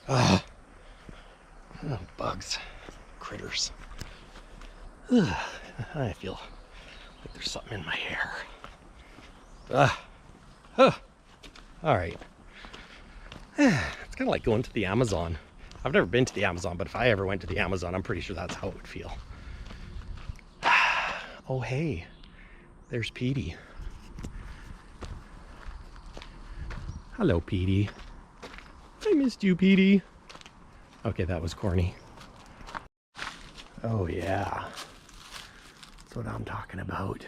Oh, bugs, critters. Ugh. I feel like there's something in my hair. All right. It's kind of like going to the Amazon. I've never been to the Amazon, but if I ever went to the Amazon, I'm pretty sure that's how it would feel. Oh, hey, there's Petey. Hello, Petey. I missed you, Petey. Okay, that was corny. Oh, yeah. That's what I'm talking about.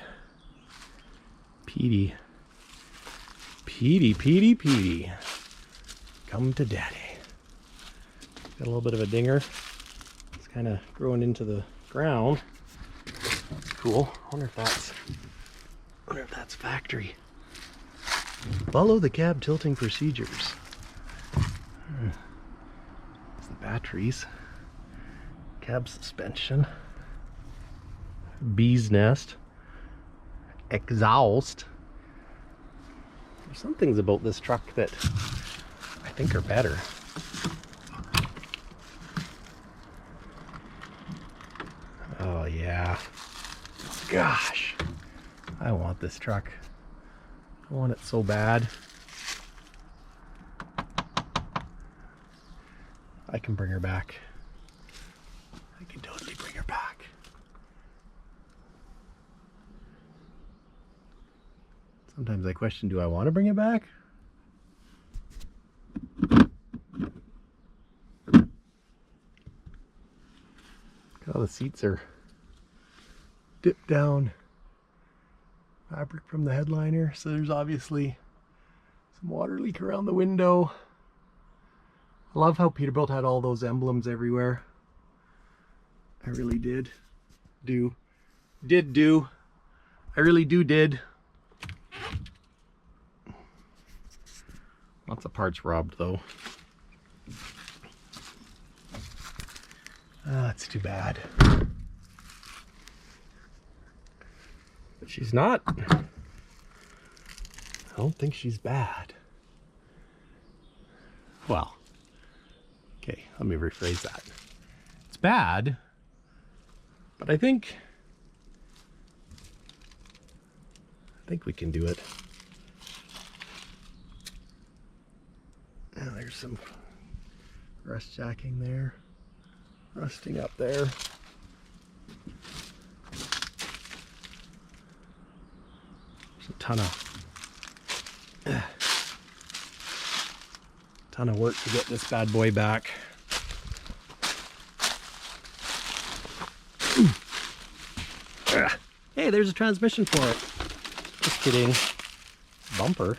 Petey. Petey. Come to Daddy. Got a little bit of a dinger. It's kind of growing into the ground. That's cool. I wonder if that's factory. Follow the cab tilting procedures. It's the batteries. Cab suspension. Bee's nest. Exhaust. There's some things about this truck that I think are better. Oh yeah. Gosh. I want this truck. I want it so bad. I can bring her back. I can totally bring her back. Sometimes I question, do I want to bring it back? Look how the seats are dipped down. Fabric from the headliner, so there's obviously some water leak around the window. I love how Peterbilt had all those emblems everywhere. I really did. I really did. Lots of parts robbed though. That's too bad. But she's not. I don't think she's bad. Well, okay, let me rephrase that. It's bad, but I think we can do it. Now there's some rust jacking there, rusting up there. There's a ton of work to get this bad boy back. Hey, there's a transmission for it. Just kidding. Bumper.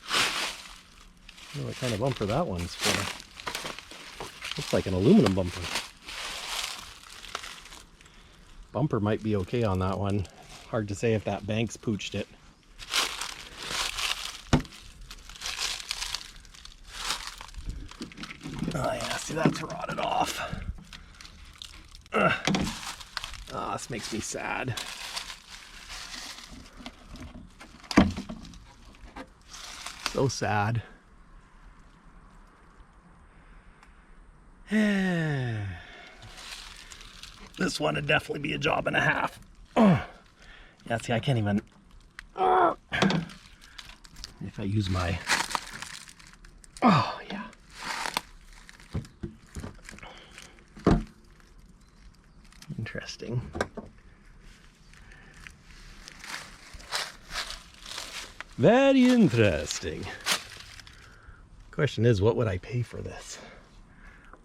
I don't know what kind of bumper that one's for. Looks like an aluminum bumper. Bumper might be okay on that one. Hard to say if that Banks pooched it. Oh yeah, see, that's rotted off. Oh, this makes me sad. So sad. This one would definitely be a job and a half. Yeah, see, I can't even. If I use my. Oh, yeah. Interesting. Very interesting. Question is, what would I pay for this?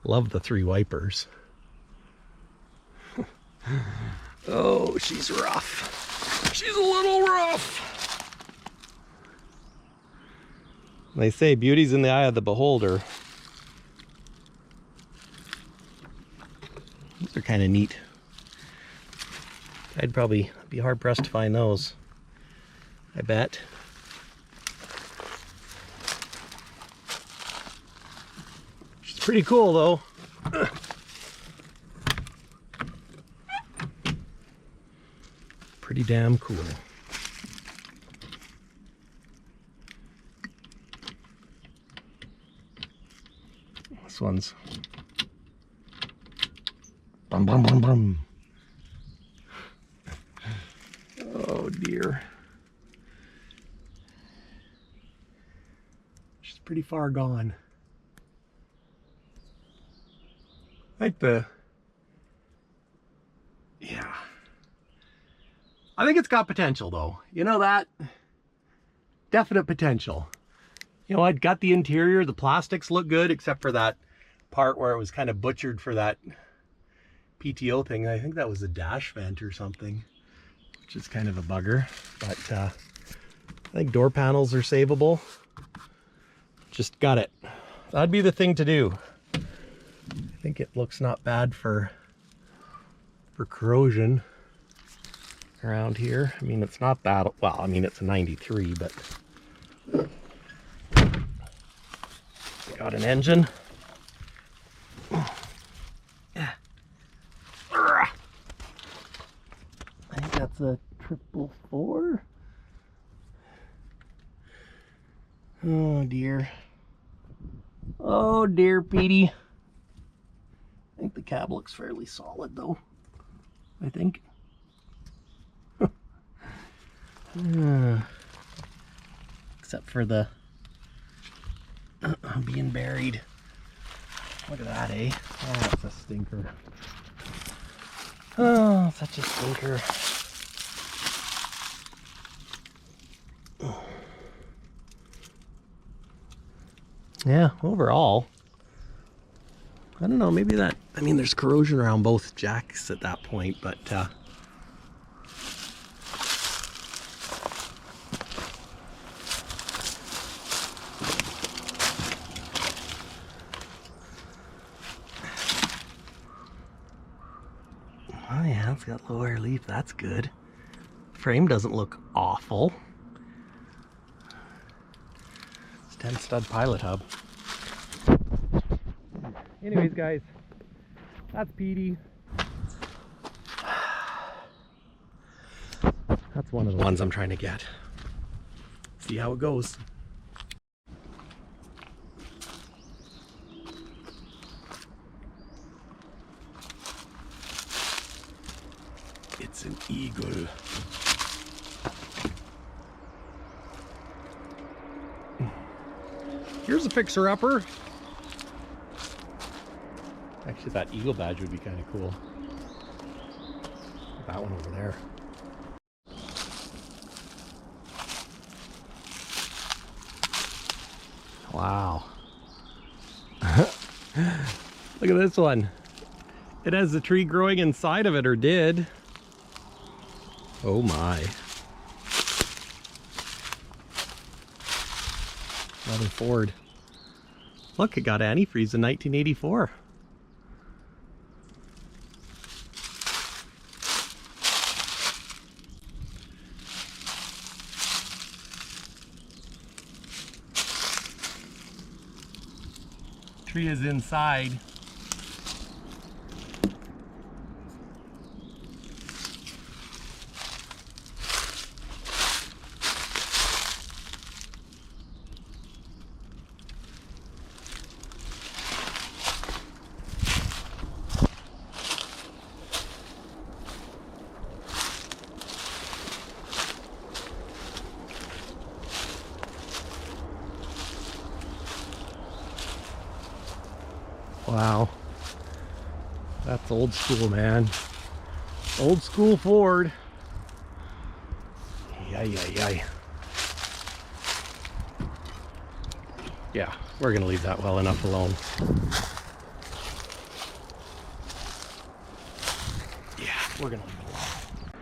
Love the 3 wipers. Oh, she's rough. She's a little rough. They say beauty's in the eye of the beholder. These are kind of neat. I'd probably be hard pressed to find those. I bet. She's pretty cool though. Pretty damn cool. This one's brum brum brum brum. Oh dear. She's pretty far gone. Like the, yeah. I think it's got potential though. You know that? Definite potential. You know, I'd got the interior, the plastics look good, except for that part where it was kind of butchered for that PTO thing. I think that was a dash vent or something, which is kind of a bugger. But I think door panels are savable. Just got it. That'd be the thing to do. I think it looks not bad for corrosion around here. I mean, it's not bad. Well, I mean, it's a 93, but got an engine. Yeah. I think that's a 444. Oh dear. Oh dear, Petey. I think the cab looks fairly solid though. I think. Except for the being buried. Look at that, eh? Oh, that's a stinker. Oh, such a stinker. Yeah, overall, I don't know, maybe that, I mean, there's corrosion around both jacks at that point, but oh yeah, it's got low air leaf, that's good. Frame doesn't look awful. 10 stud pilot hub. Anyways, guys, that's Petey. That's one of the ones I'm trying to get. See how it goes. It's an eagle. Here's a fixer-upper. Actually, that eagle badge would be kind of cool. That one over there. Wow. Look at this one. It has the tree growing inside of it, or did. Oh my. Another Ford. Look, it got antifreeze in 1984. Tree is inside. Wow, that's old school, man. Old school Ford. Yay. Yeah, we're gonna leave that well enough alone. Yeah, we're gonna leave it alone.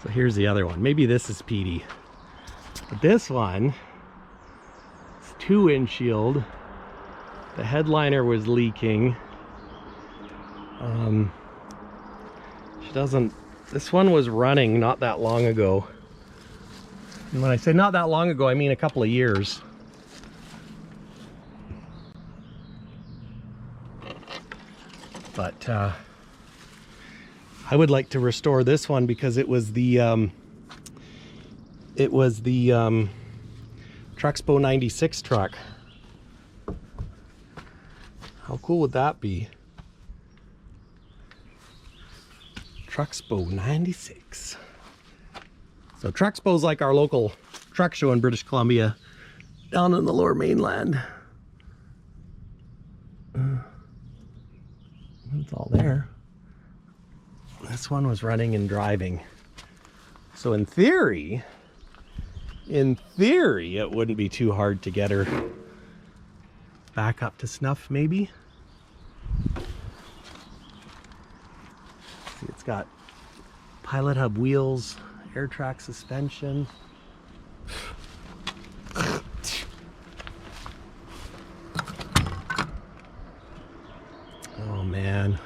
So here's the other one. Maybe this is Petey. But this one is 2 windshield. The headliner was leaking. She doesn't, this one was running not that long ago. And when I say not that long ago, I mean a couple of years. But I would like to restore this one because it was the Truxpo 96 truck. How cool would that be? Truckspo 96. So Truckspo is like our local truck show in British Columbia, down in the Lower Mainland. It's all there. This one was running and driving. So in theory, it wouldn't be too hard to get her back up to snuff, maybe. See, it's got pilot hub wheels, air track suspension. Oh man.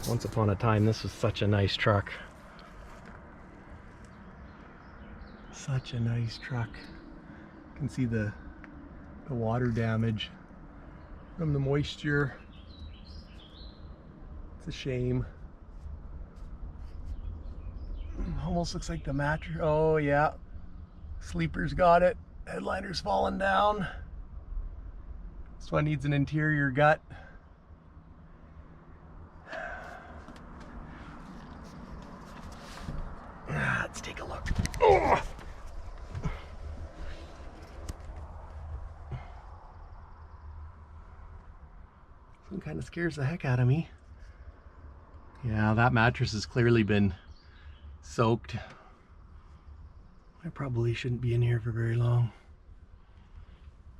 Once upon a time, this was such a nice truck. Such a nice truck. You can see the water damage from the moisture. It's a shame. Almost looks like the mattress. Oh yeah, sleeper's got it. Headliner's falling down. This one needs an interior gut. Let's take a look. Oh! This one kind of scares the heck out of me. Yeah, that mattress has clearly been soaked. I probably shouldn't be in here for very long.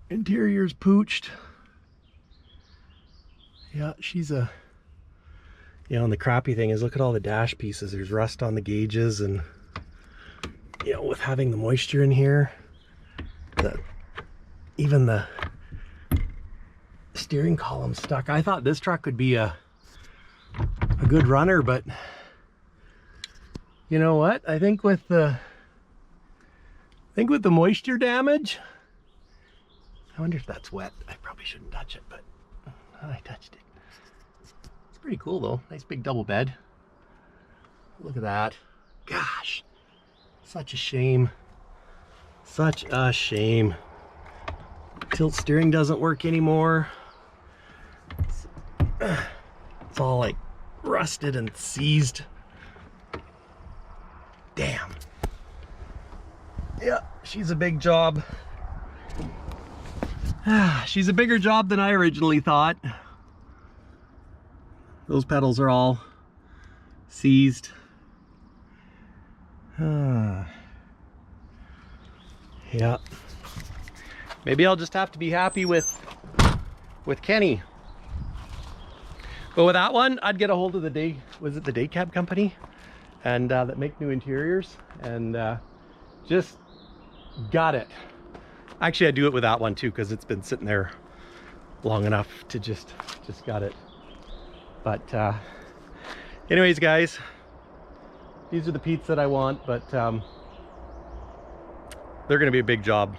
Interior's pooched. Yeah, she's a... You know, and the crappy thing is, look at all the dash pieces. There's rust on the gauges, and you know, with having the moisture in here, even the steering column stuck. I thought this truck would be a good runner, but you know what? I think with the moisture damage, I wonder if that's wet. I probably shouldn't touch it, but I touched it. It's pretty cool though. Nice big double bed. Look at that. Gosh, such a shame. Such a shame. Tilt steering doesn't work anymore. It's all like rusted and seized. Damn. Yeah, she's a big job. She's a bigger job than I originally thought. Those pedals are all seized. Yeah. Maybe I'll just have to be happy with Kenny. But with that one, I'd get a hold of the day cab company, and that make new interiors, and just got it. Actually, I do it with that one too, because it's been sitting there long enough to just got it. But anyways, guys, these are the Pete's that I want, but they're gonna be a big job.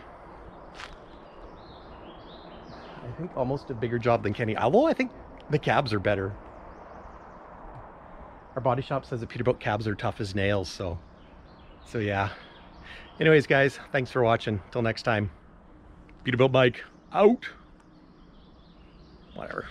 I think almost a bigger job than Kenny, although I think the cabs are better. Our body shop says the Peterbilt cabs are tough as nails, so yeah. Anyways, guys, thanks for watching. Till next time, Peterbilt Mike out. Whatever.